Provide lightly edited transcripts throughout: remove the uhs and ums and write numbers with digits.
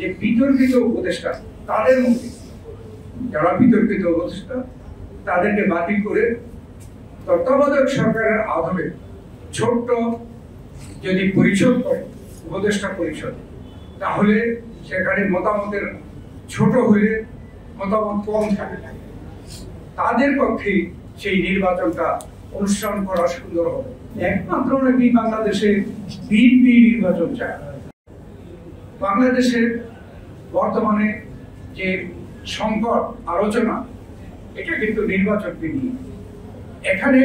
যে বিতর্কিত উপদেষ্টা তাদের মধ্যে যারা বিতর্কিত উপদেষ্টা তাদেরকে বাতিল করে তত্ত্বাবধায়ক সরকারের আদলে ছোট্ট যদি পরিষদ করে উপদেষ্টা পরিষদ, তাহলে সেখানে মতামতের ছোট হলে মতামত কম থাকে, তাদের পক্ষে সেই নির্বাচনটা অনুষ্ঠান করা সুন্দর হবে। একমাত্র নাকি বাংলাদেশে বিএনপি নির্বাচন চায়। বাংলাদেশের বর্তমানে যে সংকট আলোচনা, এটা কিন্তু নির্বাচনকে নিয়ে। এখানে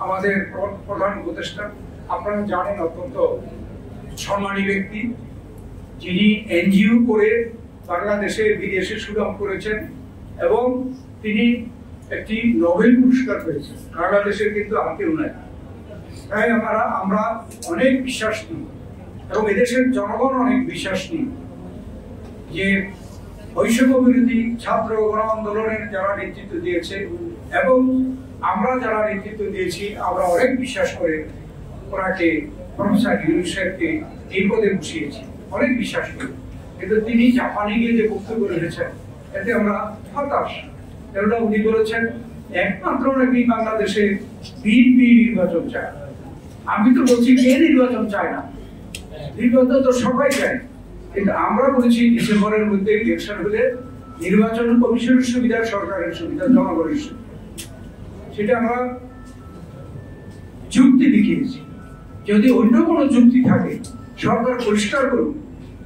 আমাদের প্রধান উপদেষ্টা আপনারা জানেন অত্যন্ত সম্মানী ব্যক্তি, যিনি এনজিও করে বাংলাদেশে বিদেশে সুনাম করেছেন এবং তিনি একটি নোবেল পুরস্কার পেয়েছেন। বাংলাদেশের কিন্তু আর কেউ নাই। তাই আমরা অনেক বিশ্বাস নিই এবং এদেশের জনগণ অনেক বিশ্বাস নিই যে বৈষম্য বিরোধী ছাত্র গণ আন্দোলনের যারা নেতৃত্ব দিয়েছে এবং আমরা যারা নেতৃত্ব দিয়েছি, আমরা অনেক বিশ্বাস করে ওনাকে প্রফেসর ইউনূস সাহেবকে এই পদে বসিয়েছি, অনেক বিশ্বাস করি। কিন্তু তিনি জাপানে গিয়ে যে বক্তব্য রেখেছেন, এতে আমরা হতাশ। কেননা উনি বলেছেন একমাত্র নাকি বাংলাদেশে বিএনপি নির্বাচন চায়। আমি তো বলছি কে নির্বাচন চায় না? নির্বাচন তো সবাই চায়, কিন্তু আমরা বলেছি ডিসেম্বরের মধ্যে ইলেকশন হলে নির্বাচন কমিশনের সুবিধা, সরকারের সুবিধা, জনগণের সুবিধা, সেটা আমরা যুক্তি দেখিয়েছি। যদি অন্য কোনো যুক্তি থাকে, সরকার পরিষ্কার করুন,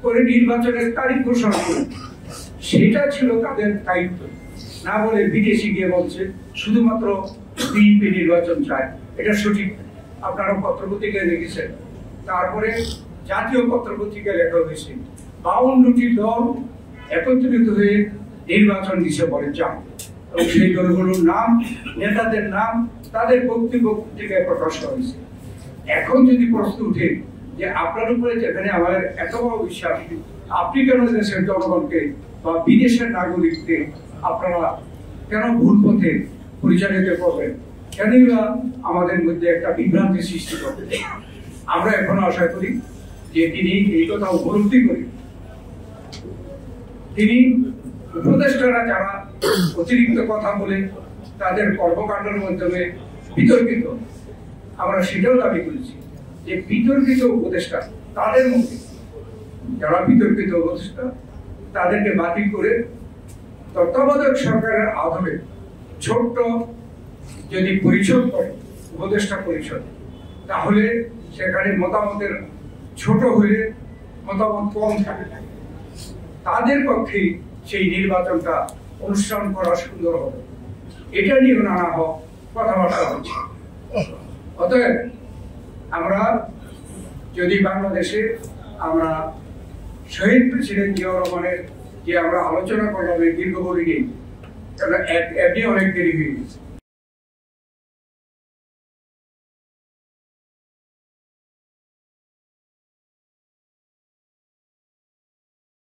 করে নির্বাচনের তারিখ ঘোষণা করুন, সেটা ছিল তাদের দায়িত্ব। না বলে বিদেশি গিয়ে বলছে শুধুমাত্র বিএনপি নির্বাচন চায়, এটা সঠিক। আপনারা পত্রপত্রিকায় দেখেছেন, তারপরে জাতীয় পত্রপত্রিকায় লেখা হয়েছে 52টি দল একত্রিত হয়ে নির্বাচন ডিসেম্বরে চান এবং সেই দলগুলোর নাম, নেতাদের নাম তাদের বক্তব্য পত্রিকায় প্রকাশ করা হয়েছে। এখন যদি প্রশ্ন উঠে যে আপনার উপরে যেখানে আমাদের এত বড় বিশ্বাস, আপনি কেন দেশের জনগণকে বা বিদেশের নাগরিককে আপনারা কেন ভুল পথে পরিচালিত করবেন, কেন আমাদের মধ্যে একটা বিভ্রান্তি সৃষ্টি করবেন? আমরা এখনো আশা করি যে তিনি এই কথা উপলব্ধি করে তিনি উপদেষ্টারা যারা অতিরিক্ত কথা বলে তাদের কর্মকাণ্ডের মাধ্যমে বিতর্কিত, আমরা সেটাও দাবি করেছি যে বিতর্কিত উপদেষ্টা তাদের মধ্যে যারা বিতর্কিত উপদেষ্টা তাদেরকে বাতিল করে তত্ত্বাবধায়ক সরকারের আদলে ছোট্ট যদি পরিষদ করে উপদেষ্টা পরিষদ, তাহলে সেখানে মতামতের ছোট হলে মতামত কম থাকে, তাদের পক্ষে সেই নির্বাচনটা অনুষ্ঠান করা সুন্দর হবে। এটা নিয়ে নানা কথাবার্তা হচ্ছে। অতএব আমরা যদি বাংলাদেশে আমরা শহীদ প্রেসিডেন্ট জিয়াউর রহমানের যে আমরা আলোচনা করলাম এই দীর্ঘ বলি নেই, কারণ এমনি অনেক দেরি হয়ে গেছে।